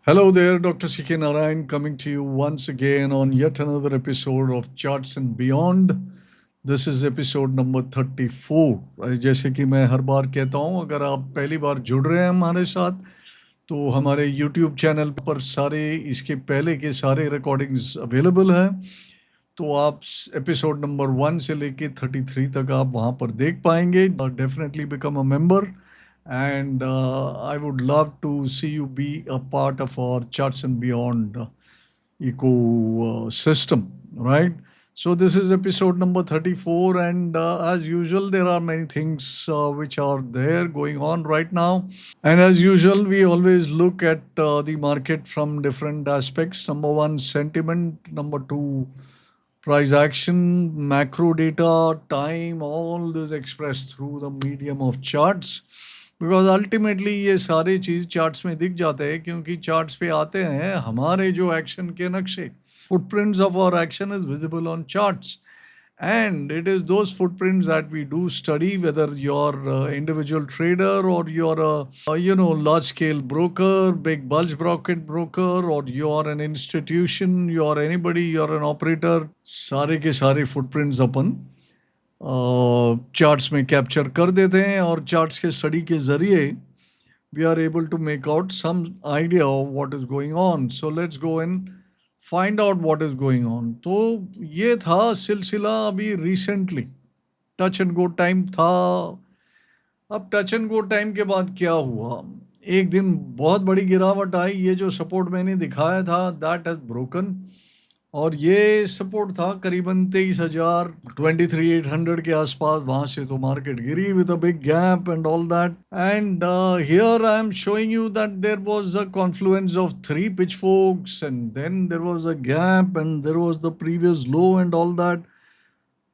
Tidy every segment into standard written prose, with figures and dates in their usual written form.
Hello there, Dr. CK Narayan coming to you once again on yet another episode of Charts and Beyond. This is episode number 34. जैसे कि मैं हर बार कहता हूँ, अगर आप पहली बार जुड़ रहे हैं हमारे साथ तो हमारे YouTube चैनल पर सारे इसके पहले के सारे रिकॉर्डिंग्स अवेलेबल हैं। तो आप एपिसोड नंबर 1 से लेके 33 तक आप वहाँ पर देख पाएंगे। Definitely become a member and I would love to see you be a part of our Charts and Beyond ecosystem, right? So this is episode number 34, and as usual, there are many things which are there going on right now. And as usual, we always look at the market from different aspects. Number one, sentiment. Number two, price action, macro data, time, all this expressed through the medium of charts. Because ultimately ये सारी चीज़ charts में दिख जाते हैं क्योंकि charts पे आते हैं हमारे जो एक्शन के नक्शे footprints of our action is visible on charts, and it is those footprints that we do study, whether you're an individual trader or you're a large scale broker, big bulge bracket broker, or you're an institution, you're anybody, you're an operator. सारे के सारे footprints अपन charts में capture कर देते हैं और charts के स्टडी के ज़रिए we are able to make out some idea of what is going on. So let's go and find out what is going on. तो ये था सिलसिला अभी recently touch and go time था. अब टच एंड गो टाइम के बाद क्या हुआ, एक दिन बहुत बड़ी गिरावट आई. ये जो सपोर्ट मैंने दिखाया था दैट हैज़ ब्रोकन, और ये सपोर्ट था करीबन 23,000 23,800 के आसपास. वहाँ से तो मार्केट गिरी with a big gap and all that. And here I am showing you that there was a confluence of three pitchforks and then there was a gap and there was the previous low and all that.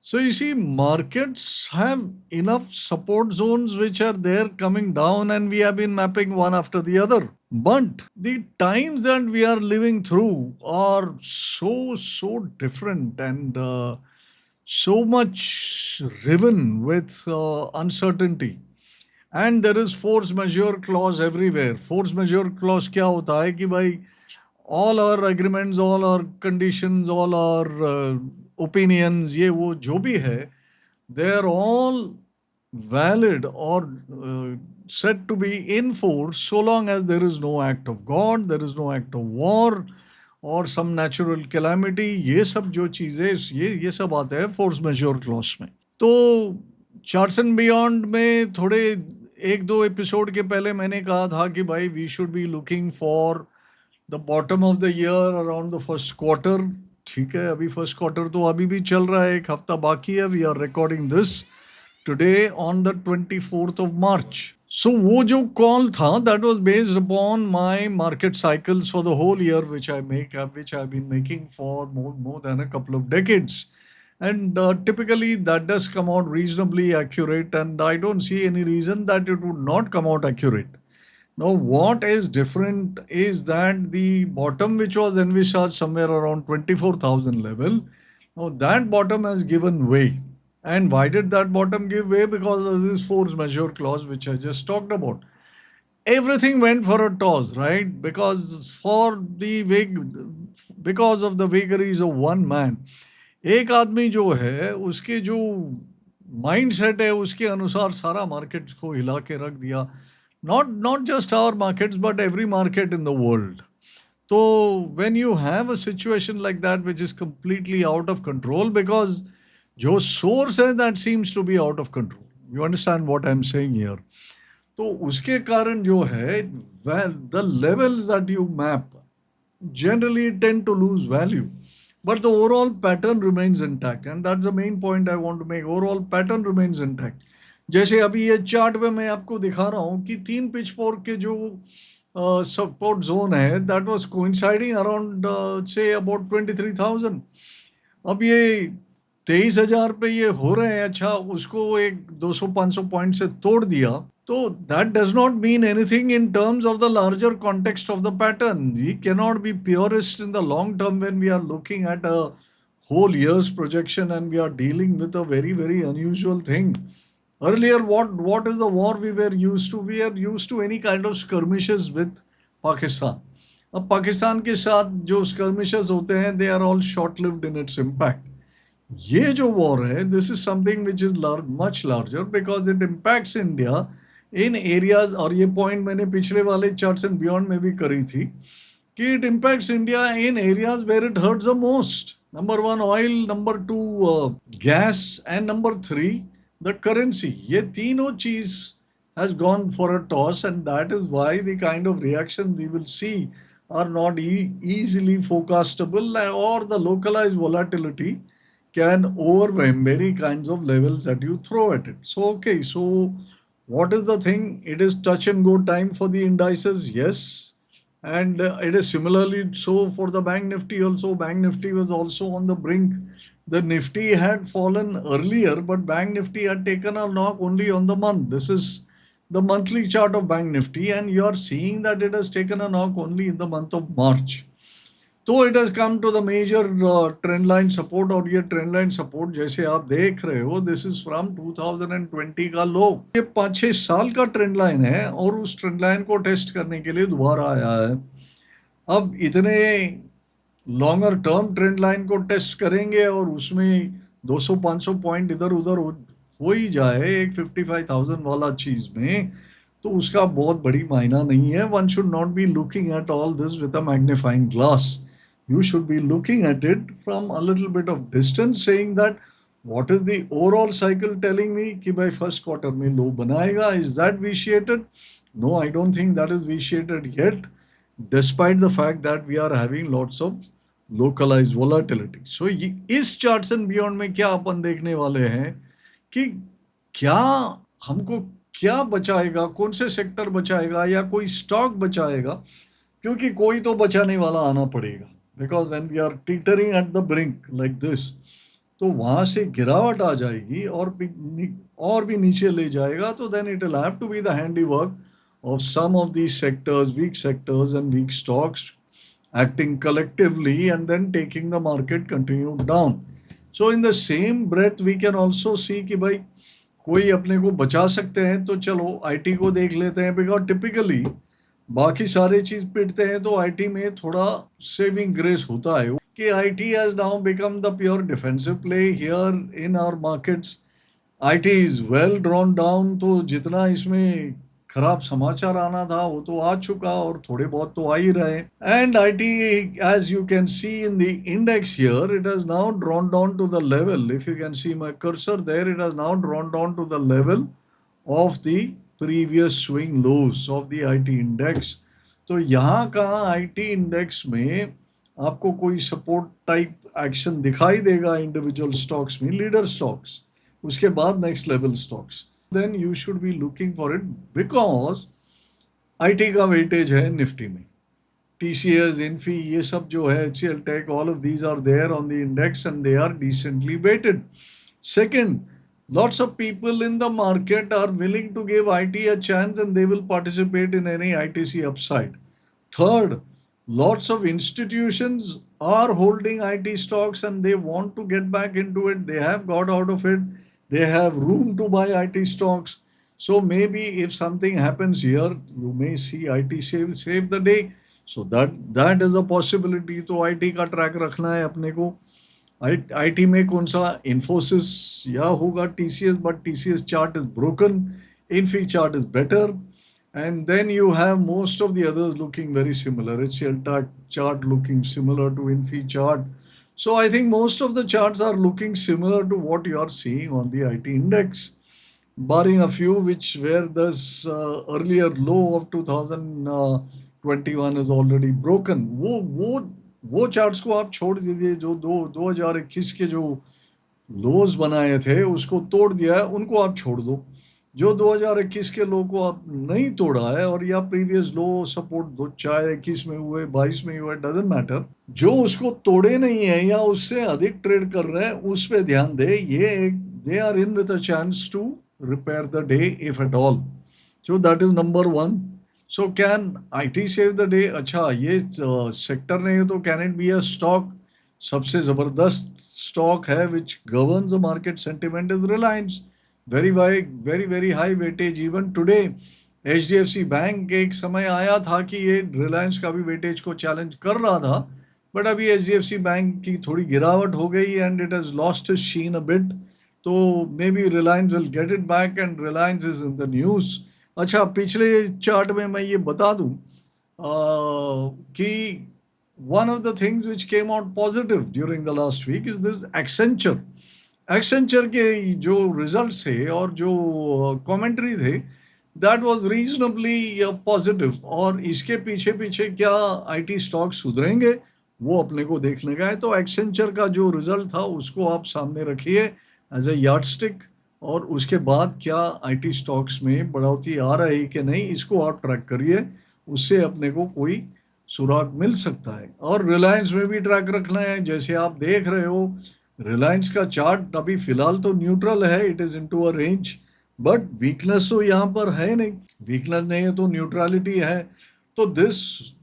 So you see, markets have enough support zones which are there coming down, and we have been mapping one after the other. But the times that we are living through are so different, and so much riven with uncertainty. And there is force majeure clause everywhere. Force majeure clause क्या होता है कि भाई all our agreements, all our conditions, all our opinions, ये वो जो भी है, they are all valid or said to be in force so long as there is no act of God, there is no act of war or some natural calamity. ये सब जो चीज़ें ये सब आते हैं फोर्स मेजोर क्लॉज में. तो चार्ट्स एंड बियॉन्ड में थोड़े एक दो एपिसोड के पहले मैंने कहा था कि भाई we should be looking for the bottom of the year around the first quarter. ठीक है, अभी फर्स्ट क्वार्टर तो अभी भी चल रहा है, एक हफ्ता बाकी है. We are recording this today on the 24th of March. So वो जो कॉल था that was based upon my market cycles for the whole year which I been making for more than a couple of decades. And typically that does come out reasonably accurate, and I don't see any reason that it would not come out accurate. Now, what is different is that the bottom, which was envisaged somewhere around 24,000 level, now that bottom has given way. And why did that bottom give way? Because of this force majeure clause, which I just talked about. Everything went for a toss, right? Because of the vagaries of one man. एक आदमी जो है उसके जो mind set है उसके अनुसार सारा मार्केट को हिला के रख दिया. Not just our markets, but every market in the world. So when you have a situation like that which is completely out of control, because जो source है that seems to be out of control. You understand what I'm saying here? तो उसके कारण जो है, well, the levels that you map generally tend to lose value. But the overall pattern remains intact, and that's the main point I want to make. Overall pattern remains intact. जैसे अभी ये chart पे मैं आपको दिखा रहा हूँ कि तीन पिच फोर्क के जो सपोर्ट जोन है that was coinciding around say about 23,000. अब ये 23,000 पे ये हो रहे हैं. अच्छा, उसको एक 200-500 पॉइंट से तोड़ दिया तो that does not mean anything in terms of the larger context of the pattern. We cannot be purist in the long term when we are looking at a whole year's projection and we are dealing with a very unusual thing. Earlier, what is the war we were used to? We are used to any kind of skirmishes with Pakistan. अब पाकिस्तान के साथ जो skirmishes होते हैं, they are all short lived in its impact. ये जो war है, this is something which is much larger because it impacts India in areas, और ये पॉइंट मैंने पिछले वाले चार्ट्स एंड बियॉन्ड में भी करी थी कि it impacts India in areas where it hurts the most. Number one oil, number two gas, and number three the currency. ये तीनों चीज has gone for a toss, and that is why the kind of reaction we will see are not easily forecastable, or the localized volatility can overwhelm many kinds of levels that you throw at it. So, okay, so what is the thing? It is touch and go time for the indices, yes. And it is similarly so for the Bank Nifty also. Bank Nifty was also on the brink. The Nifty had fallen earlier, but Bank Nifty had taken a knock only on the month. This is the monthly chart of Bank Nifty, and you are seeing that it has taken a knock only in the month of March. तो it has come to the major trend line support, और ये trend line support जैसे आप देख रहे हो, this is from 2020 का लो. ये 5-6 साल का ट्रेंड लाइन है, और उस ट्रेंड लाइन को टेस्ट करने के लिए दोबारा आया है. अब इतने लॉन्गर टर्म ट्रेंड लाइन को टेस्ट करेंगे और उसमें 200-500 पॉइंट इधर उधर हो ही जाए एक 55,000 वाला चीज में, तो उसका बहुत बड़ी मायना नहीं है. One should not be looking at all this with a magnifying glass. You should be looking at it from a little bit of distance, saying that what is the overall cycle telling me कि भाई first quarter में low बनाएगा. Is that vitiated? No, I don't think that is vitiated yet, despite the fact that we are having lots of localized volatility. So इस charts and beyond में क्या अपन देखने वाले हैं कि क्या हमको क्या बचाएगा, कौन से सेक्टर बचाएगा, या कोई स्टॉक बचाएगा, क्योंकि कोई तो बचाने वाला आना पड़ेगा. Because when we are teetering at the brink like this, तो वहां से गिरावट आ जाएगी और भी नीचे ले जाएगा. तो then it will have to be the handiwork of some of these sectors and weak stocks acting collectively and then taking the market continue down. So in the same breath we can also see कि भाई कोई अपने को बचा सकते हैं तो चलो आईटी को देख लेते हैं, बिकॉज टिपिकली बाकी सारे चीज पिटते हैं तो आईटी में थोड़ा सेविंग ग्रेस होता है कि IT has now become the pure defensive play here in our markets. IT is well drawn down, तो जितना इसमें खराब समाचार आना था वो तो आ चुका और थोड़े बहुत तो आ ही रहे. And IT, as you can see in the index here, it has now drawn down to the level, if you can see my cursor there, it has now drawn down to the level of the previous swing lows of the IT index. तो यहाँ का IT index में आपको कोई support type action दिखाई देगा individual stocks में, leader stocks, उसके बाद next level stocks. Then you should be looking for it, because IT का वेटेज है निफ्टी में. टीसीएस, इन्फी, ये सब जो है, HCL tech, all of these are there on the index and they are decently weighted. Second, lots of people in the market are willing to give IT a chance and they will participate in any ITC upside. Third, lots of institutions are holding IT stocks and they want to get back into it. They have got out of it. They have room to buy IT stocks. So maybe if something happens here, you may see IT save the day. So that is a possibility. तो IT का track रखना है अपने को. IT में कौन सा, इन्फोसिस या होगा TCS, but TCS chart is broken, Infy chart is better, and then you have most of the others looking very similar. HCL chart looking similar to Infy chart. So I think most of the charts are looking similar to what you are seeing on the IT index, barring a few which where this earlier low of 2021 is already broken. वो charts को आप छोड़ दीजिए जो 2021 के जो लोज बनाए थे उसको तोड़ दिया है, उनको आप छोड़ दो. जो 2021 के लो को आप नहीं तोड़ा है, और या प्रीवियस लो सपोर्ट दो, चाहे 21 में हुए 22 में हुए, डजेंट मैटर, जो उसको तोड़े नहीं है या उससे अधिक ट्रेड कर रहे हैं उस पे ध्यान दे. ये they are in with a chance to repair the day if at all. So that is number one. So can IT save the day? अच्छा, ये सेक्टर नहीं है तो can it be a stock? सबसे जबरदस्त स्टॉक है which governs the market sentiment is Reliance. Very very high weightage even today. HDFC bank एक समय आया था कि ये रिलायंस का भी वेटेज को चैलेंज कर रहा था, बट अभी HDFC बैंक की थोड़ी गिरावट हो गई and it has lost his sheen a bit. तो maybe Reliance will get it back and Reliance is in the news. अच्छा, पिछले चार्ट में मैं ये बता दूं कि one of the things which came out positive during the last week is this Accenture. Accenture के जो रिजल्ट्स थे और जो कमेंट्री थे, दैट वाज रीजनेबली पॉजिटिव। और इसके पीछे पीछे क्या आईटी स्टॉक सुधरेंगे, वो अपने को देखने का है। तो एक्सेंचर का जो रिजल्ट था उसको आप सामने रखिए एज ए यार्डस्टिक, और उसके बाद क्या आईटी स्टॉक्स में बढ़ोतरी आ रही कि नहीं, इसको आप ट्रैक करिए। उससे अपने को कोई सुराग मिल सकता है। और रिलायंस में भी ट्रैक रखना है। जैसे आप देख रहे हो, रिलायंस का चार्ट अभी फिलहाल तो न्यूट्रल है, it is into a range, but weakness तो यहाँ पर है नहीं। वीकनेस नहीं है तो न्यूट्रलिटी है। तो this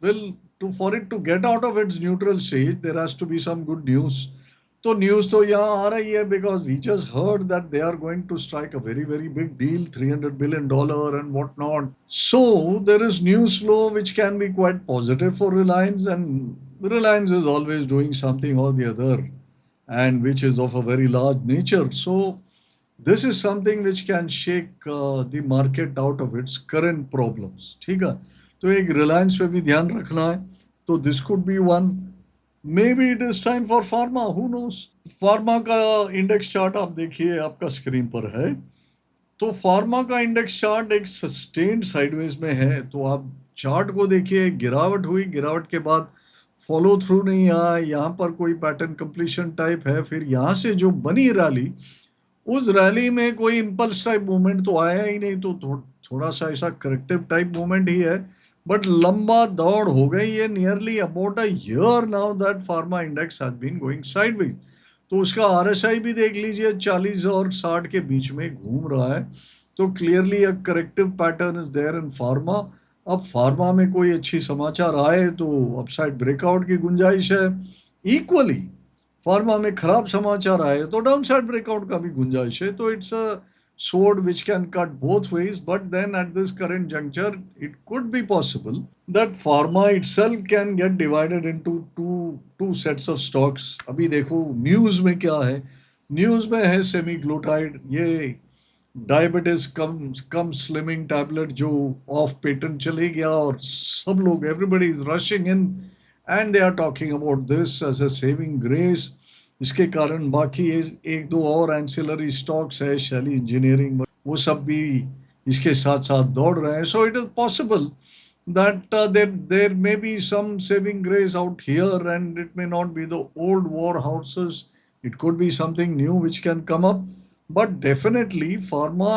will, to for it to get out of its neutral stage, there has to be some good news. तो न्यूज़ तो यहाँ आ रही है because we just heard that they are going to strike a very very big deal, $300 billion and what not. So there is news flow which can be quite positive for Reliance, and Reliance is always doing something or the other, and which is of a very large nature. So this is something which can shake the market out of its current problems. ठीक है, तो एक Reliance पे भी ध्यान रखना है। तो this could be one. Maybe it is time for Pharma. Who knows? Pharma का इंडेक्स चार्ट आप देखिए, आपका स्क्रीन पर है। तो फार्मा का इंडेक्स चार्ट एक सस्टेन्ड साइडवेज में है। तो आप चार्ट को देखिए, गिरावट हुई, गिरावट के बाद फॉलो थ्रू नहीं आया, यहाँ पर कोई पैटर्न कंप्लीशन टाइप है। फिर यहाँ से जो बनी रैली, उस रैली में कोई इम्पल्स टाइप मूवमेंट तो आया ही नहीं। तो थोड़ा सा ऐसा करेक्टिव टाइप मूवमेंट ही है, बट लंबा दौड़ हो गई है। Nearly about a year now that pharma index has been going sideways. तो उसका RSI भी देख लीजिए, 40 और 60 के बीच में घूम रहा है। तो clearly a corrective pattern is there in pharma. अब फार्मा में कोई अच्छी समाचार आए तो अपसाइड ब्रेकआउट की गुंजाइश है। इक्वली फार्मा में खराब समाचार आए तो डाउनसाइड ब्रेकआउट का भी गुंजाइश है। तो it's a sword which can cut both ways, but then at this current juncture it could be possible that pharma itself can get divided into two sets of stocks. अभी देखो news में क्या है। न्यूज़ में है semaglutide, ये diabetes cum slimming tablet जो off patent चले गया, और सब लोग, everybody is rushing in and they are talking about this as a saving grace. इसके कारण बाकी एक दो और एंसिलरी स्टॉक्स है, शैली इंजीनियरिंग, वो सब भी इसके साथ साथ दौड़ रहे हैं। सो it is possible that there may be some saving grace out here, and it may not be the old war horses. It could be something new which can come up, but definitely pharma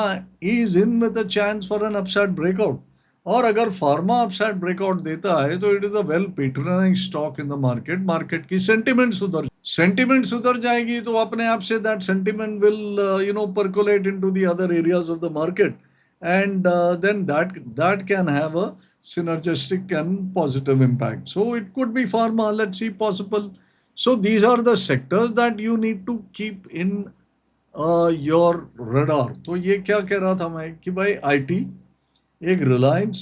is in with a chance for an upside breakout. और अगर pharma upside breakout देता है तो it is a well patronise stock in the market. Market की sentiment सुधर जाएगी तो अपने आप say that sentiment will percolate into the other areas of the market, and then that can have a synergistic and positive impact. So it could be pharma, let's see, possible. So these are the sectors that you need to keep in your radar. तो ये क्या कह रहा था मैं कि भाई IT, एक रिलायंस,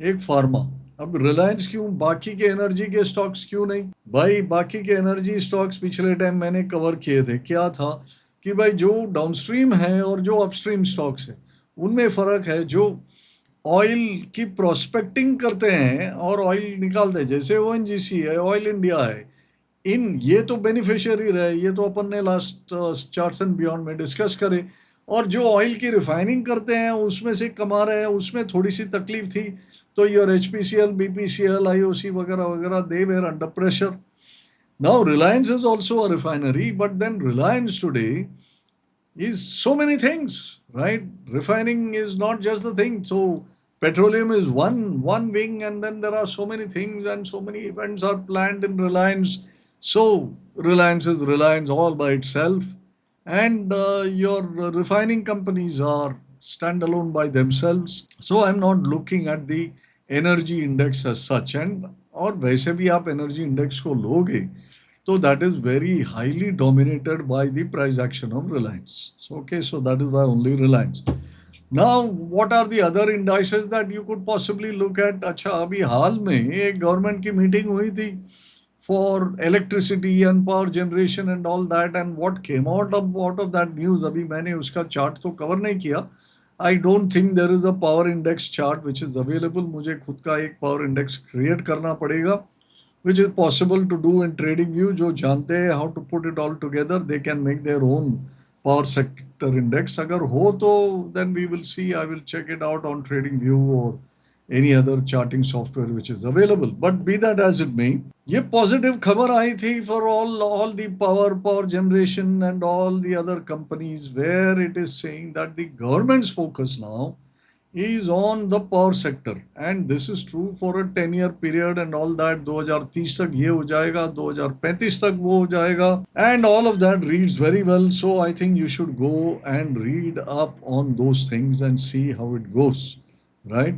एक फार्मा। अब रिलायंस क्यों, बाकी के एनर्जी के स्टॉक्स क्यों नहीं? भाई बाकी के एनर्जी स्टॉक्स पिछले टाइम मैंने कवर किए थे। क्या था कि भाई जो डाउनस्ट्रीम है और जो अपस्ट्रीम स्टॉक्स है उनमें फ़र्क है। जो ऑयल की प्रोस्पेक्टिंग करते हैं और ऑयल निकालते हैं, जैसे ONGC है, ऑयल इंडिया है, इन ये तो बेनिफिशियरी रहे, ये तो अपन ने लास्ट चार्ट्स एंड बियॉन्ड में डिस्कस करे। और जो ऑयल की रिफाइनिंग करते हैं उसमें से कमा रहे हैं, उसमें थोड़ी सी तकलीफ थी। तो योर HPCL, BPCL, IOC वगैरह वगैरह, they were under pressure. Now Reliance is also a refinery, but then Reliance today is so many things, right? Refining is not just the thing. So petroleum is one wing, and then there are so many things and so many events are planned in Reliance. So Reliance is Reliance all by itself, and your refining companies are standalone by themselves. So I'm not looking at the energy index as such. And और वैसे भी आप energy index को लोगे so that is very highly dominated by the price action of Reliance. So, okay, so that is why only Reliance. Now, what are the other indices that you could possibly look at? अच्छा, अभी हाल में एक government की meeting हुई थी for electricity and power generation and all that, and what came out of that news, अभी मैंने उसका चार्ट तो कवर नहीं किया. I don't think there is a power index chart which is available. मुझे खुद का एक power index create करना पड़ेगा, which is possible to do in TradingView. जो जानते हैं how to put it all together, they can make their own power sector index. अगर हो तो then we will see. I will check it out on TradingView or any other charting software which is available. But be that as it may, ये positive खबर आई थी for all the power generation and all the other companies, where it is saying that the government's focus now is on the power sector, and this is true for a 10-year period and all that. 2030 तक ये हो जाएगा, 2035 तक वो हो जाएगा, and all of that reads very well. So I think you should go and read up on those things and see how it goes, right?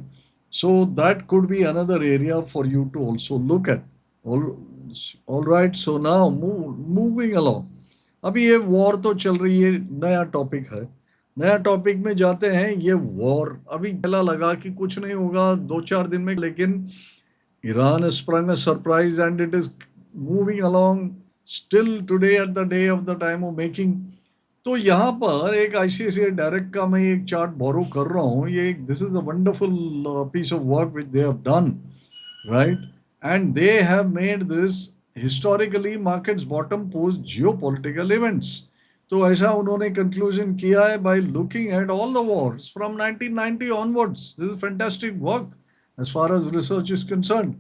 So that could be another area for you to also look at. All right, so now moving along. अभी ये war तो चल रही है, नया topic है. नया topic में जाते हैं. ये वॉर अभी पहला लगा कि कुछ नहीं होगा 2-4 दिन में, लेकिन Iran has sprung a surprise and it is moving along still today at the day of the time of making. तो यहाँ पर एक ICICI डायरेक्ट का मैं एक चार्ट बोरो कर रहा हूँ. ये this is a wonderful piece of work which they have done, right, and they have made this historically markets bottom post geopolitical events. तो ऐसा उन्होंने कंक्लूजन किया है by looking at all the wars from 1990 onwards. This is fantastic work as far as research is concern.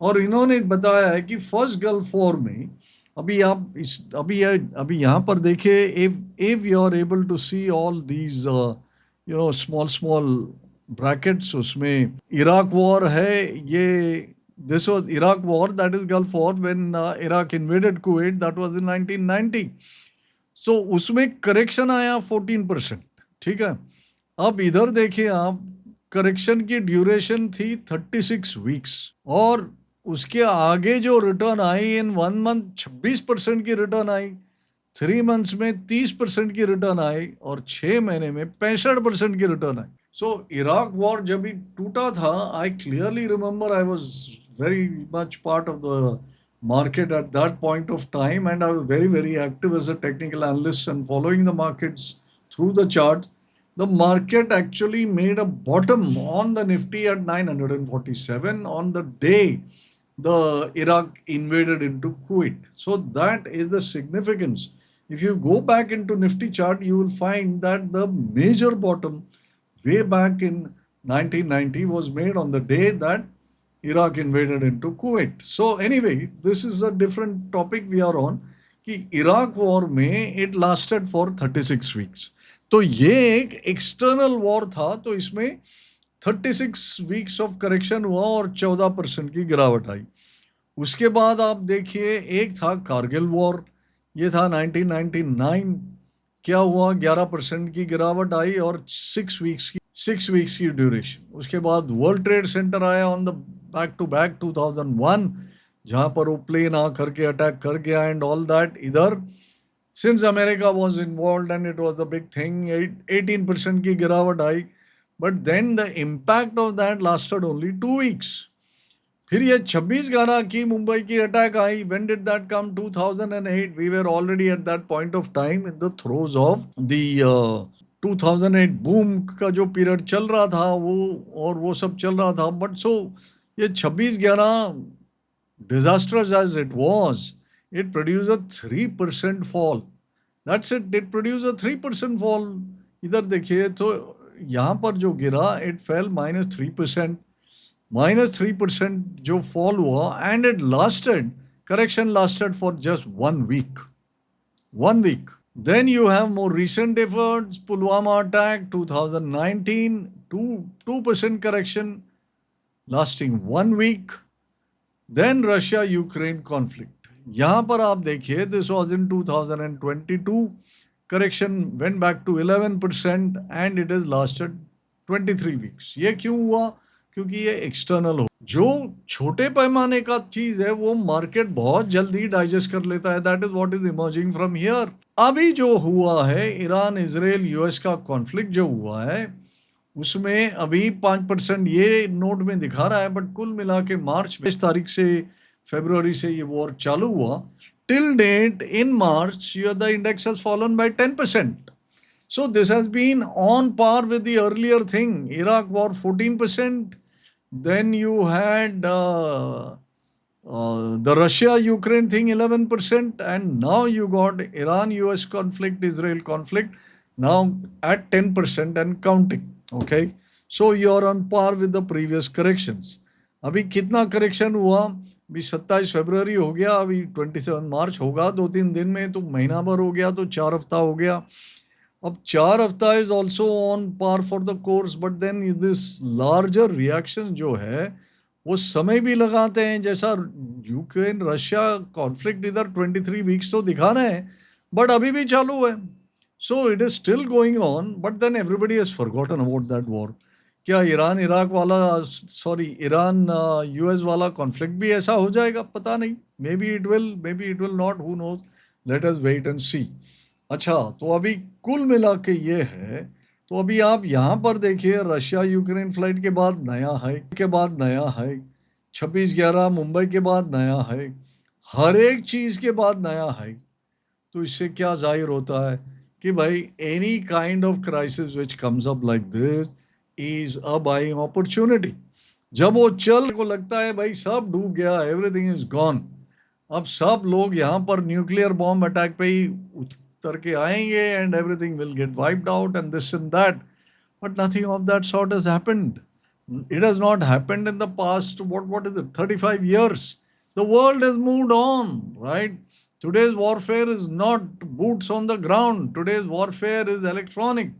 और इन्होंने बताया है कि फर्स्ट गल्फ वॉर में अभी आप अभी यहाँ पर देखिए, if you are able to see all these small brackets, उसमें इराक वॉर है. ये this was Iraq war, that is Gulf War, when Iraq invaded Kuwait, that was in 1990. So उसमें करेक्शन आया 14%. ठीक है. अब इधर देखिए आप, करेक्शन की ड्यूरेशन थी 36 वीक्स, और उसके आगे जो रिटर्न आई इन 1 मंथ 26% की रिटर्न आई, 3 मंथ्स में 30% की रिटर्न आई, और 6 महीने में 65% की रिटर्न आई. सो इराक वॉर जब भी टूटा था, I clearly remember, I was very much part of the market at that point of time, and I was very active as a technical analyst and following the markets through the charts. The market actually made a bottom on the Nifty at 947 on the day the Iraq invaded into Kuwait. So that is the significance. If you go back into Nifty chart, you will find that the major bottom way back in 1990 was made on the day that Iraq invaded into Kuwait. So anyway, this is a different topic we are on, कि Iraq war में it lasted for 36 weeks. तो ये एक external war था, तो इसमें 36 weeks of correction हुआ और 14% की गिरावट आई. उसके बाद आप देखिए, एक था कारगिल वॉर, ये था 1999. क्या हुआ, 11% की गिरावट आई और 6 वीक्स की ड्यूरेशन. उसके बाद वर्ल्ड ट्रेड सेंटर आया on the back to back 2001, जहाँ पर वो प्लेन आ करके अटैक कर गया एंड ऑल दैट. इधर since America was involve and it was a big thing, 18% की गिरावट आई. But then the impact of that lasted only 2 weeks. फिर ये 26/11 की मुंबई की अटैक आई. When did that come? 2008. We were already at that point of time in the throes of the 2008 boom का जो पीरियड चल रहा था वो सब चल रहा था. बट सो ये 26/11 disastrous as it was, it produced a 3% fall. That's it. It produced a 3% fall. इधर देखिए तो यहाँ पर जो गिरा, it fell -3%. -3% जो fall हुआ, and it lasted, correction lasted for just 1 week. 1 week. Then you have more recent efforts, Pulwama attack, 2019, 2% correction lasting 1 week. Then Russia-Ukraine conflict. यहाँ पर आप देखिए, this was in 2022. Correction went back to 11% and it has lasted 23 weeks. ये क्यों हुआ? क्योंकि ये external हो. जो छोटे पैमाने का चीज है वो मार्केट बहुत जल्दी डाइजेस्ट कर लेता है. That is what is emerging from here. अभी जो हुआ है ईरान इजराइल यूएस का कॉन्फ्लिक्ट जो हुआ है, उसमें अभी 5% ये नोट में दिखा रहा है, बट कुल मिला के मार्च 20 तारीख से फरवरी से ये वॉर चालू हुआ, till date in March the index has fallen by 10%. So this has been on par with the earlier thing. Iraq war 14%. Then you had the Russia-Ukraine thing 11%, and now you got Iran-US conflict, Israel conflict, now at 10% and counting. Okay, so you're on par with the previous corrections. अभी कितना correction हुआ? अभी 27 फरवरी हो गया, अभी 27 मार्च होगा 2-3 दिन में, तो महीना भर हो गया, तो 4 हफ्ता हो गया. अब 4 हफ्ता is also on par for the course, but then this larger reaction जो है वो समय भी लगाते हैं. जैसा यूक्रेन रशिया कॉन्फ्लिक्ट इधर 23 वीक्स तो दिखा रहे हैं, बट अभी भी चालू है. So it is still going on, but then everybody has forgotten about that war. क्या ईरान इराक वाला, सॉरी ईरान यूएस वाला कॉन्फ्लिक्ट भी ऐसा हो जाएगा? पता नहीं. Maybe it will not, who knows. Let us wait and see. अच्छा, तो अभी कुल मिला के ये है. तो अभी आप यहाँ पर देखिए, रशिया यूक्रेन फ्लाइट के बाद नया है, 26/11 मुंबई के बाद नया है, हर एक चीज़ के बाद नया है. तो इससे क्या जाहिर होता है कि भाई any kind of crisis which comes up like this is a buying opportunity. जब वो चल को लगता है भाई सब डूब गया, एवरीथिंग इज गॉन, अब सब लोग यहाँ पर न्यूक्लियर बॉम्ब अटैक पे ही उतर के आएंगे and everything will get wiped out and this and that. But nothing of that sort has happened. It has not happened in the past, what is it, 35 years. The world has moved on, right? Today's warfare is not boots on the ground. Today's warfare is electronic.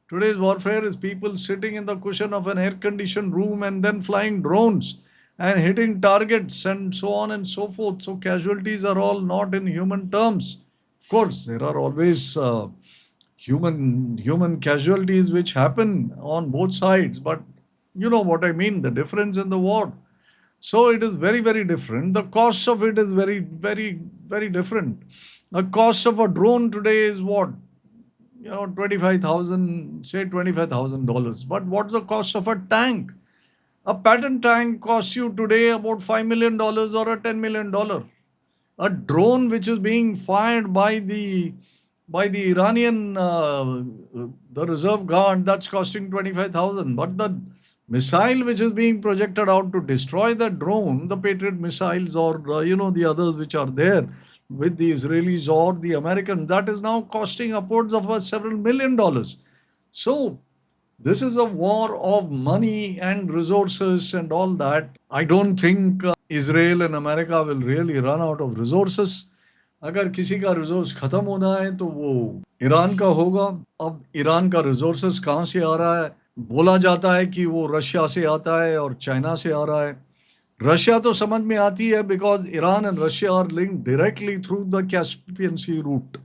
Today's warfare is people sitting in the cushion of an air-conditioned room and then flying drones and hitting targets and so on and so forth. So casualties are all not in human terms. Of course, there are always human casualties which happen on both sides, but you know what I mean, the difference in the war. So it is very, very different. The cost of it is very, very, very different. The cost of a drone today is what? 25,000, say $25,000. But what's the cost of a tank? A Patton tank costs you today about $5 million or a $10 million. A drone which is being fired by the Iranian the reserve guard, that's costing 25,000. But the missile which is being projected out to destroy the drone, the Patriot missiles or the others which are there with the Israelis or the Americans, that is now costing upwards of several $1 million. So this is a war of money and resources and all that. I don't think Israel and America will really run out of resources. अगर किसी का resource ख़त्म होना है तो वो Iran का होगा. अब ईरान का रिसोर्सेस कहाँ से आ रहा है? बोला जाता है कि वो रशिया से आता है और चाइना से आ रहा है. रशिया तो समझ में आती है because Iran and Russia are linked directly through the Caspian Sea route.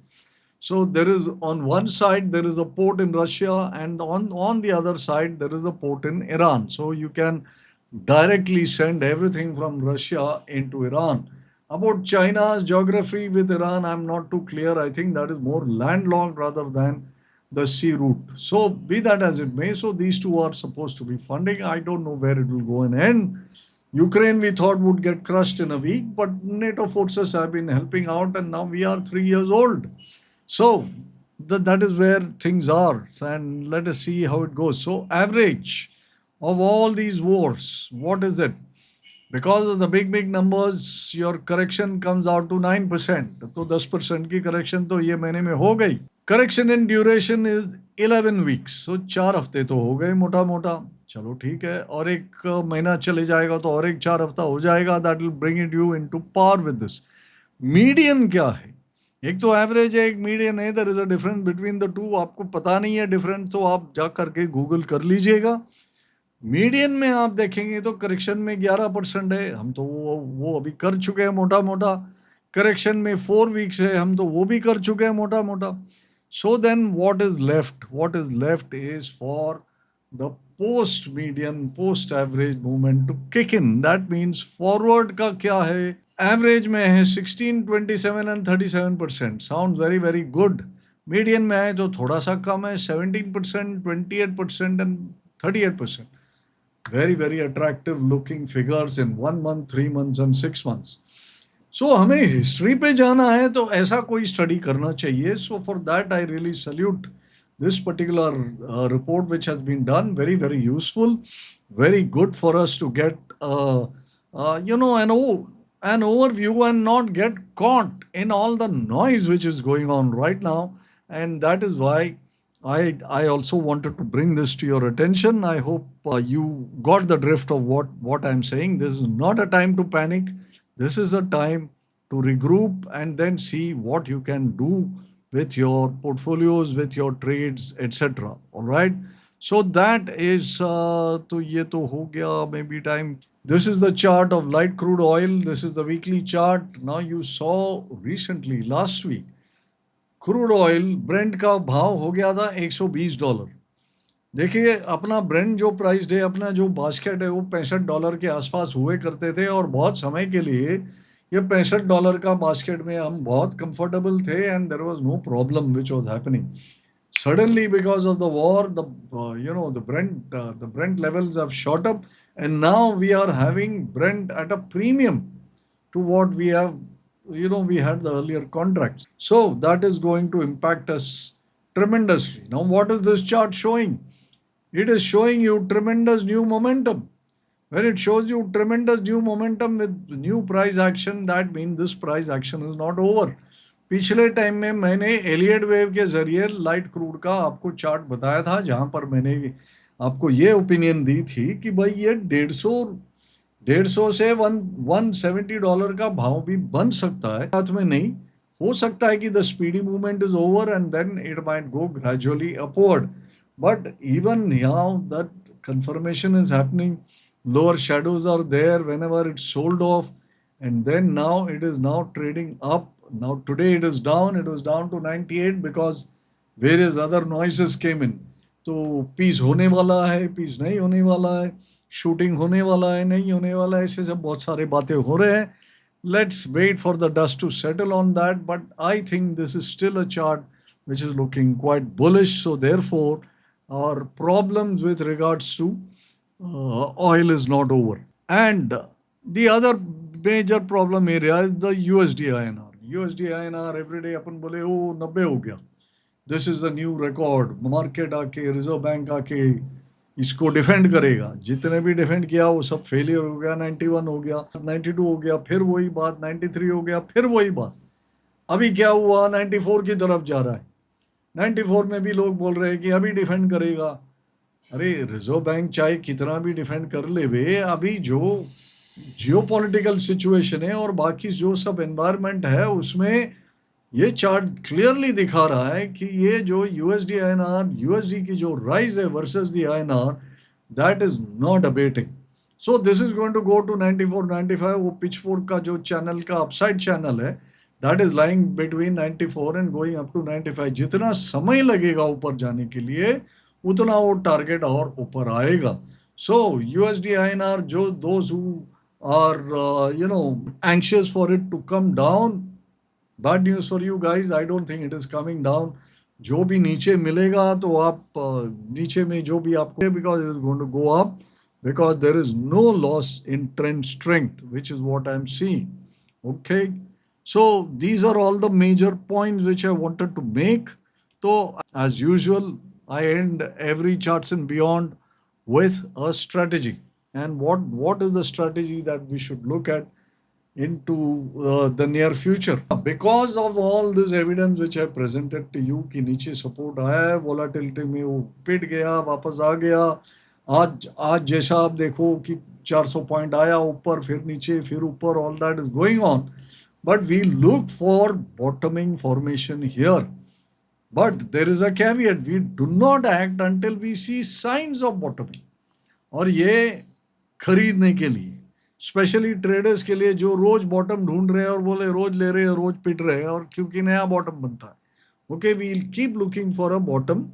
So there is, on one side there is a port in Russia, and on the other side there is a port in Iran. So you can directly send everything from Russia into Iran. About China's geography with Iran, I'm not too clear. I think that is more landlocked rather than the sea route. So be that as it may, so these two are supposed to be funding. I don't know where it will go and end. Ukraine we thought would get crushed in a week, but NATO forces have been helping out, and now we are 3 years old. So that is where things are, and let us see how it goes. So average of all these wars, what is it? Because of the big numbers, your correction comes out to 9%. तो 10% की correction तो ये महीने में हो गई. Correction in duration is 11 weeks. So 4 हफ्ते तो हो गए मोटा मोटा. चलो ठीक है, और एक महीना चले जाएगा तो और एक 4 हफ्ता हो जाएगा. That will bring it you into par with this. Median क्या है? एक तो एवरेज है, एक मीडियन है. There is a difference between the two. आपको पता नहीं है डिफरेंस तो आप जा करके गूगल कर लीजिएगा. मीडियन में आप देखेंगे तो करेक्शन में 11% है. हम तो वो अभी कर चुके हैं मोटा मोटा. करेक्शन में 4 वीक्स है, हम तो वो भी कर चुके हैं मोटा मोटा. So then what is left is for the post median post average movement to kick in. That means forward का क्या है? एवरेज में है 16, 27 एंड 37%. Sound very very good. Median में है तो थोड़ा सा कम है, 17%, 28% एंड 38%. Very, very attractive looking figures in 1 month, 3 months and 6 months. So हमें हिस्ट्री पे जाना है तो ऐसा कोई स्टडी करना चाहिए. So for that I really salute this particular report which has been done. Very, very useful, very good for us to get an overview and not get caught in all the noise which is going on right now. And that is why I also wanted to bring this to your attention. I hope you got the drift of what I'm saying. This is not a time to panic. This is a time to regroup and then see what you can do with your portfolios, with your trades, etc. All right. So that is तो ये तो हो गया maybe time. This is the chart of light crude oil. This is the weekly chart. Now you saw recently last week crude oil Brent का भाव हो गया था $120. देखिए अपना ब्रेंट जो प्राइस है, अपना जो बास्केट है वो $65 के आसपास हुए करते थे और बहुत समय के लिए ये $65 का बास्केट में हम बहुत कंफर्टेबल थे and there was no problem which was happening. Suddenly, because of the war, the Brent levels have shot up, and now we are having Brent at a premium to what we have, we had the earlier contracts. So that is going to impact us tremendously. Now, what is this chart showing? It is showing you tremendous new momentum. When it shows you tremendous new momentum with new price action, that means this price action is not over. पिछले time में मैंने Elliott wave के जरिए light crude का आपको chart बताया था, जहां पर मैंने आपको ये ओपिनियन दी थी कि भाई ये 150 से $170 का भाव भी बन सकता है, साथ में नहीं हो सकता है कि the speedy movement is over and then it might go gradually upward. But even now that confirmation is happening, lower shadows are there whenever it's sold off, and then now it is now trading up. Now today it is down, it was down to 98 because various other noises came in. तो piece होने वाला है, piece नहीं होने वाला है, shooting होने वाला है, नहीं होने वाला है, ऐसे सब बहुत सारे बातें हो रहे हैं. Let's wait for the dust to settle on that, but I think this is still a chart which is looking quite bullish. So therefore our problems with regards to oil is not over. And the other major problem area is the USD INR. USD INR every day अपन बोले ओ 90 हो गया. This is the new record. Market आके reserve bank आके इसको defend करेगा. जितने भी defend किया वो सब फेलियर हो गया. 91 हो गया, 92 हो गया, फिर वही बात, 93 हो गया, फिर वही बात. अभी क्या हुआ, 94 की तरफ जा रहा है. 94 में भी लोग बोल रहे हैं कि अभी डिफेंड करेगा. अरे रिजर्व बैंक चाहे कितना भी डिफेंड कर ले वे, अभी जो जियोपॉलिटिकल सिचुएशन है और बाकी जो सब एनवायरनमेंट है उसमें ये चार्ट क्लियरली दिखा रहा है कि ये जो यूएसडी आईएनआर, यूएसडी की जो राइज है versus the INR, that is not abating. So this is going to go to 94 95. वो पिचफोर्क का जो चैनल का अपसाइड चैनल है, that is lying between 94 and going up to 95. जितना समय लगेगा ऊपर जाने के लिए उतना वो टारगेट और ऊपर आएगा. सो यूएसडी आईएनआर, जो those who are anxious for it to come down, bad news for you guys. I don't think it is coming down. जो भी नीचे मिलेगा तो आप नीचे में जो भी आपको, because it is going to go up, because there is no loss in trend strength, which is what I am seeing. Okay, so these are all the major points which I wanted to make. So as usual, I end every Charts and Beyond with a strategy. And what is the strategy that we should look at into the near future? Because of all this evidence which I presented to you कि नीचे support आया है, volatility में वो पिट गया, वापस आ गया. आज जैसा आप देखो कि 400 पॉइंट आया ऊपर, फिर नीचे, फिर ऊपर, all that is going on. But we look for bottoming formation here. But there is a caveat. We do not act until we see signs of bottoming. और ये खरीदने के लिए, स्पेशली ट्रेडर्स के लिए जो रोज बॉटम ढूंढ रहे हैं और बोले रोज ले रहे हैं, रोज पिट रहे हैं, और क्योंकि नया बॉटम बनता है. Okay, we will keep looking for a bottom,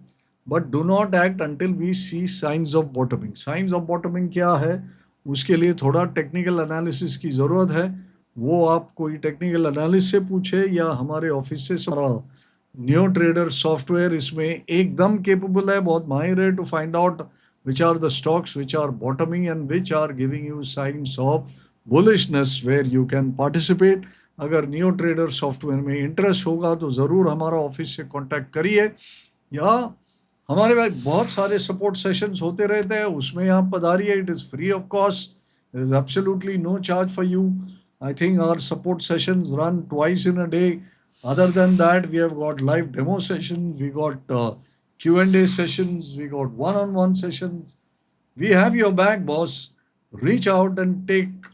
but do not act until we see science of bottoming. Science of bottoming क्या है, उसके लिए थोड़ा टेक्निकल एनालिसिस की ज़रूरत है. वो आप कोई टेक्निकल एनालिस्ट से पूछे या हमारे ऑफिस से. सारा न्यू ट्रेडर सॉफ्टवेयर इसमें एकदम केपेबल है, बहुत माहिर है to find out which are the stocks which are bottoming and which are giving you signs of bullishness where you can participate. अगर नियो ट्रेडर सॉफ्टवेयर में इंटरेस्ट होगा तो ज़रूर हमारा ऑफिस से कांटेक्ट करिए, या हमारे पास बहुत सारे सपोर्ट सेशंस होते रहते हैं, उसमें आप पधारिए. It is free of cost. There is absolutely no charge for you. I think our support sessions run twice in a day. Other than that, we have got live demo sessions, we got Q&A sessions, we got one-on-one sessions. We have your back, boss. Reach out and take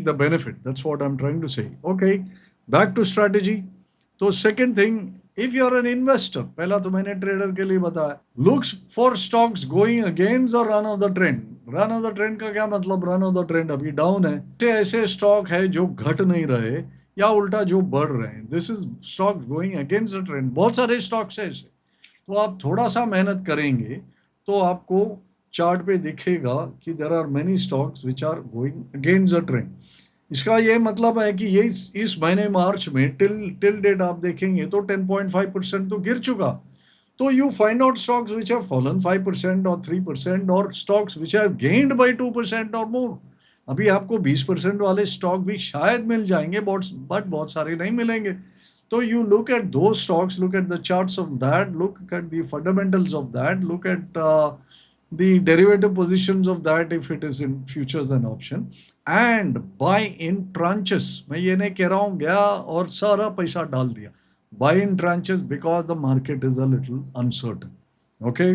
the benefit. That's what I'm trying to say. Okay, back to strategy. So second thing, if you're an investor, पहला तो मैंने trader के लिए बताया, looks for stocks going against or run of the trend. Run of the trend का क्या मतलब? Run of the trend अभी डाउन है, ऐसे स्टॉक है जो घट नहीं रहे या उल्टा जो बढ़ रहे हैं. This is stock going against the trend. बहुत सारे स्टॉक्स है ऐसे. तो आप थोड़ा सा मेहनत करेंगे तो आपको चार्ट पे दिखेगा कि there are many stocks which are going against the trend. इसका ये मतलब है कि ये इस महीने मार्च में टिल डेट आप देखेंगे तो 10.5% तो गिर चुका. So you find out stocks which have fallen 5% or 3% or stocks which have gained by 2% or more. अभी आपको 20% वाले स्टॉक भी शायद मिल जाएंगे, बट बहुत सारे नहीं मिलेंगे. तो you look at those stocks, look at the charts of that, look at the fundamentals of that, look at the derivative positions of that if it is in futures and option, and buy in tranches. मैं ये नहीं कह रहा हूँ गया और सारा पैसा डाल दिया. Buy in tranches because the market is a little uncertain. Okay.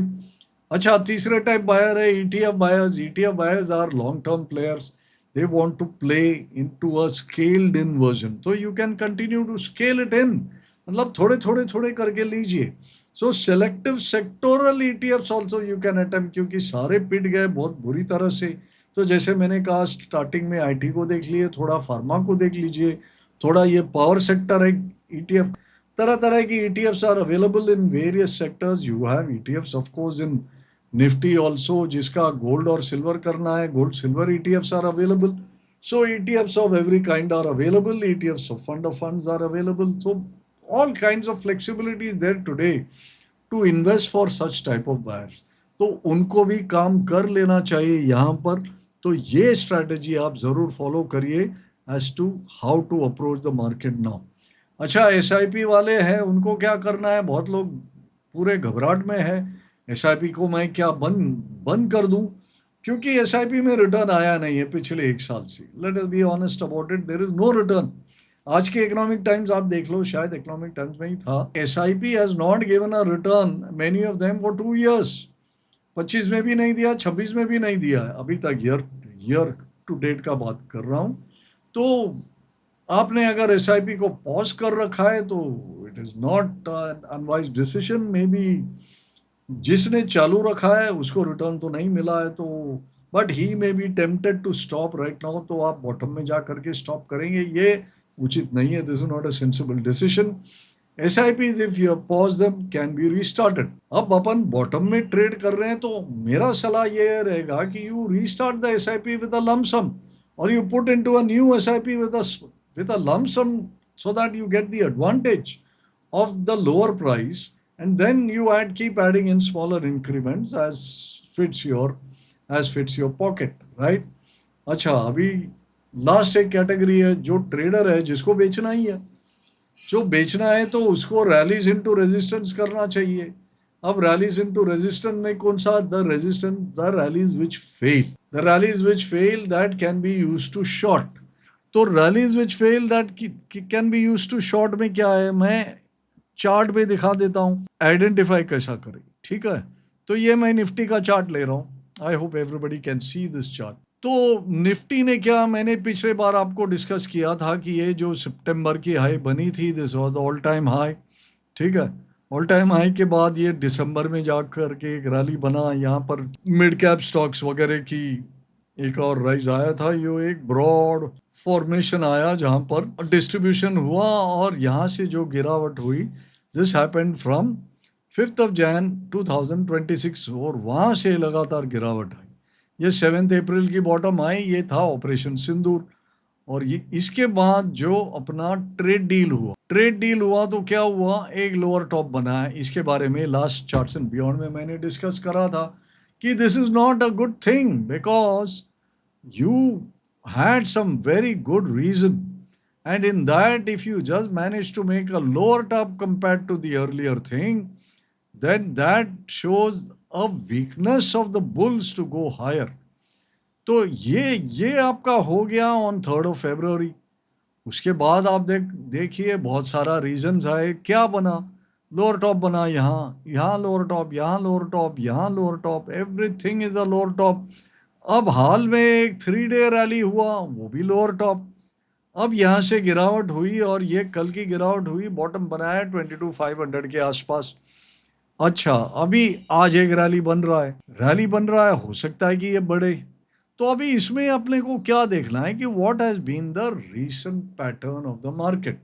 अच्छा, तीसरे टाइप बायर है ETF buyers. ETF buyers are long-term players. They want to play into a scaled in version. So you can continue to scale it in. मतलब थोड़े थोड़े थोड़े करके लीजिए. So selective sectoral ETFs also you can attempt, क्योंकि सारे पिट गए बहुत बुरी तरह से. तो जैसे मैंने कहा स्टार्टिंग में IT को देख लिए, थोड़ा फार्मा को देख लीजिए, थोड़ा ये पावर सेक्टर है ETF. तरह तरह की ETFs are available in various sectors. You have ETFs of course in Nifty also, जिसका गोल्ड और सिल्वर करना है, gold silver ETFs are available. So ETFs of every kind are available. ETFs of fund of funds are available. So all kinds of flexibility is there today to invest for such type of buyers. तो उनको भी काम कर लेना चाहिए यहाँ पर. तो ये स्ट्रैटेजी आप ज़रूर फॉलो करिए as to how to approach the market now. अच्छा, SIP वाले हैं, उनको क्या करना है? बहुत लोग पूरे घबराहट में है, SIP को मैं क्या बंद कर दूं, क्योंकि SIP में रिटर्न आया नहीं है पिछले 1 साल से. Let us be honest about it, there is no return. आज के इकोनॉमिक टाइम्स आप देख लो, शायद इकोनॉमिक टाइम्स में ही था. SIP has not given a return, many of them for 2 years. 25 में भी नहीं दिया, 26 में भी नहीं दिया है अभी तक. ईयर टू डेट का बात कर रहा हूँ. तो आपने अगर SIP को पॉज कर रखा है तो it is not unwise decision. May be जिसने चालू रखा है उसको रिटर्न तो नहीं मिला है, तो but he may be tempted to stop right now. तो आप बॉटम में जा करके स्टॉप करेंगे, ये उचित नहीं है. This is not a sensible decision. SIPs if you have paused them can be restarted. अब अपन बॉटम में ट्रेड कर रहे हैं तो मेरा सलाह ये रहेगा कि you restart the SIP with a lump sum, or you put into a new SIP with a lump sum so that you get the advantage of the lower price, and then you keep adding in smaller increments as fits your pocket, right? अच्छा, अभी last एक category है जो trader है जिसको बेचना ही है. जो बेचना है तो उसको रैलीज इनटू रेजिस्टेंस करना चाहिए. अब रैलीज इनटू रेजिस्टेंस में कौन सा? The rallies which fail that can be used to short. तो rallies which fail that can be used to short में क्या है, मैं चार्ट पे दिखा देता हूँ, आइडेंटिफाई कैसा करें. ठीक है, तो ये मैं निफ्टी का चार्ट ले रहा हूँ. I hope everybody can see this chart. तो निफ्टी ने क्या, मैंने पिछले बार आपको डिस्कस किया था कि ये जो सितंबर की हाई बनी थी, this was all time high. ठीक है, ऑल टाइम हाई के बाद ये दिसंबर में जाकर के एक रैली बना. यहाँ पर मिड कैप स्टॉक्स वगैरह की एक और राइज आया था. ये एक ब्रॉड फॉर्मेशन आया जहाँ पर डिस्ट्रीब्यूशन हुआ और यहाँ से जो गिरावट हुई, this happened from 5th of Jan 2026 और वहाँ से लगातार गिरावट आई. ये 7th अप्रैल की बॉटम आई, ये था ऑपरेशन सिंदूर. और ये इसके बाद जो अपना ट्रेड डील हुआ तो क्या हुआ, एक लोअर टॉप बना है। इसके बारे में लास्ट चार्ट्स एंड बियॉन्ड में मैंने डिस्कस करा था कि this is not a good thing because you had some very good reason, and in that if you just manage to make a lower top compared to the earlier thing, then that shows a weakness of the bulls to go higher. तो ये आपका हो गया on 3rd of February। उसके बाद आप देखिए बहुत सारा रीजंस आए, क्या बना, लोअर टॉप बना, यहाँ लोअर टॉप, यहाँ लोअर टॉप, यहाँ lower top, everything is a lower top. अब हाल में एक 3 डे रैली हुआ, वो भी लोअर टॉप। अब यहाँ से गिरावट हुई और ये कल की गिरावट हुई, बॉटम बनाया 22,500 के आसपास। अच्छा, अभी आज एक रैली बन रहा है, हो सकता है कि ये बढ़े। तो अभी इसमें अपने को क्या देखना है कि what has been the recent pattern of the market.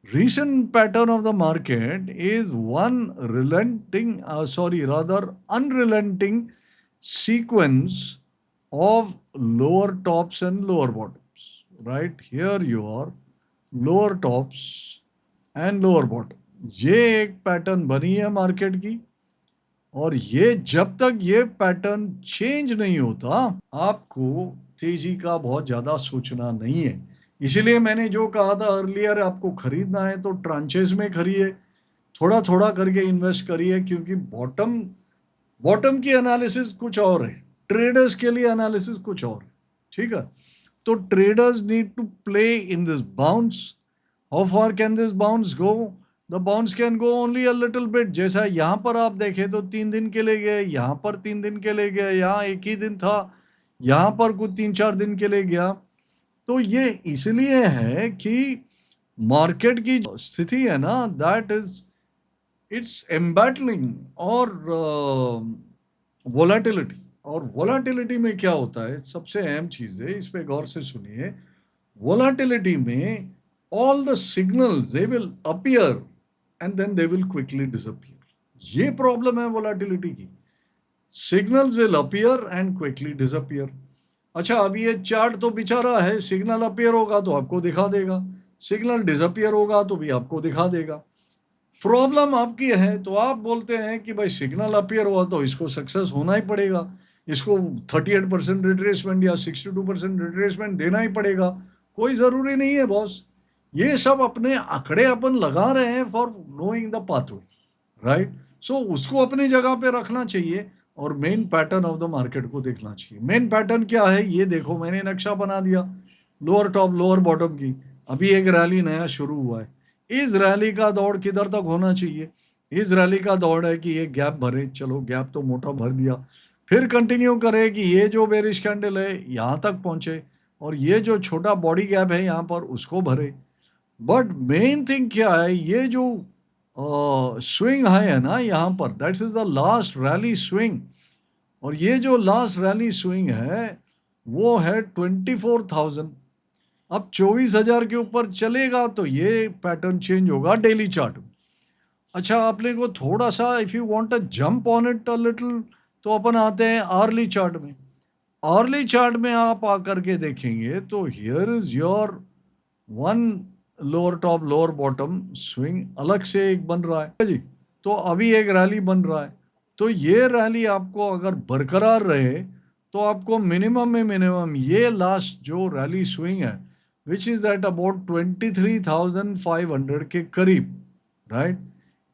Recent pattern of the market is one unrelenting sequence of lower tops and lower bottoms. Right here, your lower tops and lower bottom. ये एक pattern बनी है market की, और ये जब तक ये पैटर्न चेंज नहीं होता आपको तेजी का बहुत ज़्यादा सोचना नहीं है। इसीलिए मैंने जो कहा था अर्लियर, आपको खरीदना है तो ट्रांचेस में खरीदिए, थोड़ा थोड़ा करके इन्वेस्ट करिए, क्योंकि बॉटम की एनालिसिस कुछ और है, ट्रेडर्स के लिए एनालिसिस कुछ और है। ठीक है, तो traders need to play in this bounce. How far can this bounce go? The bounce can go only a little bit. जैसा यहाँ पर आप देखें तो 3 दिन के लिए गए, यहाँ पर 3 दिन के लिए गए, यहाँ एक ही दिन था, यहाँ पर कुछ 3-4 दिन के लिए गया। तो ये इसलिए है कि मार्केट की जो स्थिति है ना, दैट इज इट्स एम्बैटलिंग और वोलेटिलिटी। और वोलेटिलिटी में क्या होता है, सबसे अहम चीज है, इस पे गौर से सुनिए। वोलेटिलिटी में all the signals they will appear and then they will quickly disappear. ये प्रॉब्लम है वोलेटिलिटी की, signals will appear and quickly disappear. अच्छा, अभी ये चार्ट तो बेचारा है, सिग्नल अपीयर होगा तो आपको दिखा देगा, सिग्नल डिसअपीयर होगा तो भी आपको दिखा देगा। प्रॉब्लम आपकी है, तो आप बोलते हैं कि भाई सिग्नल अपीयर हुआ तो इसको सक्सेस होना ही पड़ेगा, इसको 38% रिट्रेसमेंट या 62% रिट्रेसमेंट देना ही पड़ेगा। कोई ज़रूरी नहीं है बॉस, ये सब अपने आंकड़े अपन लगा रहे हैं for knowing the pathway, right. So उसको अपनी जगह पे रखना चाहिए और main pattern of the market को देखना चाहिए। मेन पैटर्न क्या है ये देखो, मैंने नक्शा बना दिया लोअर टॉप लोअर बॉटम की। अभी एक रैली नया शुरू हुआ है, इस रैली का दौड़ किधर तक होना चाहिए? इस रैली का दौड़ है कि ये गैप भरे, चलो गैप तो मोटा भर दिया, फिर कंटिन्यू करे कि ये जो बेरिश कैंडल है यहाँ तक पहुँचे और ये जो छोटा बॉडी गैप है यहाँ पर उसको भरे। बट मेन थिंग क्या है, ये जो स्विंग है ना यहाँ पर, that's is the last rally swing, और ये जो लास्ट रैली स्विंग है वो है 24,000। अब 24,000 के ऊपर चलेगा तो ये पैटर्न चेंज होगा डेली चार्ट में। अच्छा, आपने को थोड़ा सा if you want a jump on it a little, तो अपन आते हैं आर्ली चार्ट में। आर्ली चार्ट में आप आकर के देखेंगे तो here is your one lower top lower bottom swing अलग से एक बन रहा है जी। तो अभी एक रैली बन रहा है, तो ये रैली आपको अगर बरकरार रहे तो आपको मिनिमम में मिनिमम ये लास्ट जो रैली स्विंग है विच इज़ एट अबाउट 23,500 के करीब, राइट,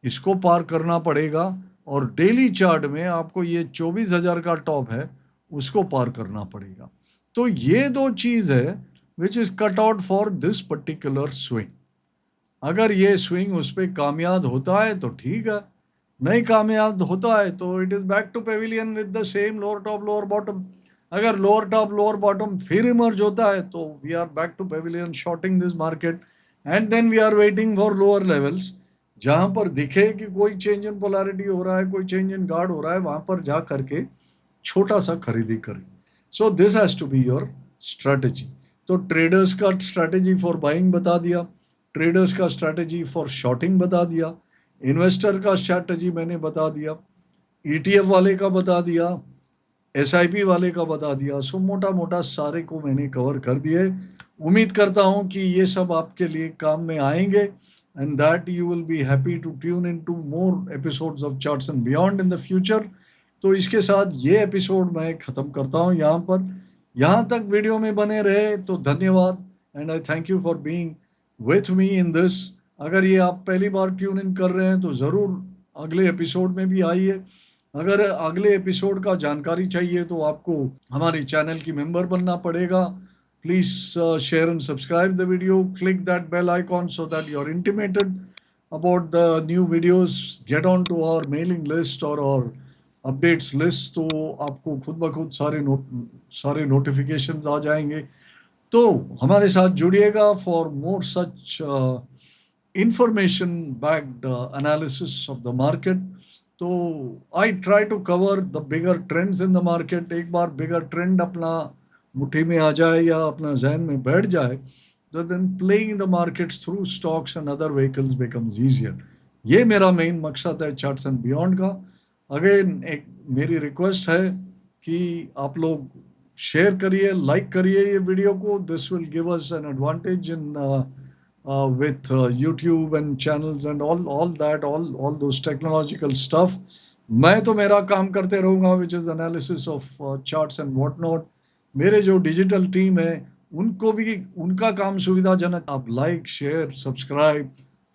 इसको पार करना पड़ेगा। और डेली चार्ट में आपको ये 24,000 का टॉप है उसको पार करना पड़ेगा। तो ये दो चीज़ है which is cut out for this particular swing. अगर ये स्विंग उस पर कामयाब होता है तो ठीक है, नहीं कामयाब होता है तो it is back to pavilion with the same lower top lower bottom. अगर लोअर टॉप लोअर बॉटम फिर इमर्ज होता है तो we are back to pavilion shorting this market and then we are waiting for lower levels, जहाँ पर दिखे कि कोई चेंज इन पोलैरिटी हो रहा है, कोई चेंज इन गार्ड हो रहा है, वहाँ पर जा करके छोटा सा खरीदी करें। So this has to be your strategy. तो ट्रेडर्स का स्ट्रैटेजी फॉर बाइंग बता दिया, ट्रेडर्स का स्ट्रैटेजी फॉर शॉर्टिंग बता दिया, इन्वेस्टर का स्ट्रैटेजी मैंने बता दिया, ETF वाले का बता दिया, SIP वाले का बता दिया। सो मोटा मोटा सारे को मैंने कवर कर दिए। उम्मीद करता हूँ कि ये सब आपके लिए काम में आएंगे and that you will be happy to tune in to more episodes of charts and beyond in the future. तो इसके साथ ये एपिसोड मैं ख़त्म करता हूँ यहाँ पर। यहाँ तक वीडियो में बने रहे तो धन्यवाद and I thank you for being with me in this. अगर ये आप पहली बार ट्यून इन कर रहे हैं तो ज़रूर अगले एपिसोड में भी आइए। अगर अगले एपिसोड का जानकारी चाहिए तो आपको हमारे चैनल की मेंबर बनना पड़ेगा। Please share and subscribe the video. Click that bell icon so that you're intimated about the new videos. Get on to our mailing list or our updates list, तो आपको खुद ब खुद सारे नोटिफिकेशंस आ जाएंगे। तो हमारे साथ जुड़िएगा for more such information backed analysis of the market। तो I try to cover the bigger trends in the market. एक बार बिगर ट्रेंड अपना मुट्ठी में आ जाए या अपना जहन में बैठ जाए तो than playing the markets through stocks and other vehicles becomes easier. ये मेरा मेन मकसद है चार्ट्स एंड बियॉन्ड का। अगेन एक मेरी रिक्वेस्ट है कि आप लोग शेयर करिए, लाइक करिए ये वीडियो को। This will give us an advantage in with YouTube and channels and all that, all those technological stuff। मैं तो मेरा काम करते रहूँगा which is analysis of charts and what not। मेरे जो डिजिटल टीम है उनको भी उनका काम सुविधाजनक, आप लाइक शेयर सब्सक्राइब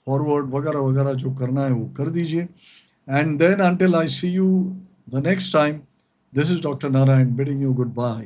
फॉरवर्ड वगैरह वगैरह जो करना है वो कर दीजिए। And then until I see you the next time, this is Dr. Narayan bidding you goodbye।